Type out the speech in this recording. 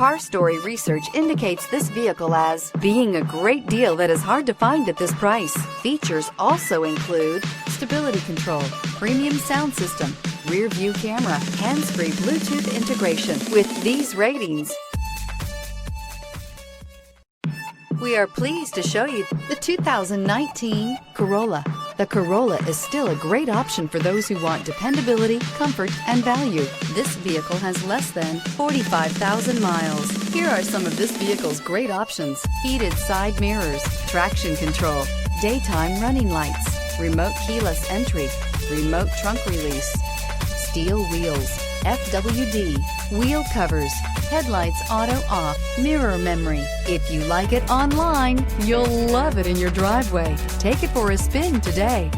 Car Story research indicates this vehicle as being a great deal that is hard to find at this price. Features also include stability control, premium sound system, rear view camera, hands-free Bluetooth integration. With these ratings, we are pleased to show you the 2019 Corolla. The Corolla is still a great option for those who want dependability, comfort, and value. This vehicle has less than 45,000 miles. Here are some of this vehicle's great options: heated side mirrors, traction control, daytime running lights, remote keyless entry, remote trunk release, steel wheels, FWD, wheel covers, headlights auto off, mirror memory. If you like it online, you'll love it in your driveway. Take it for a spin today.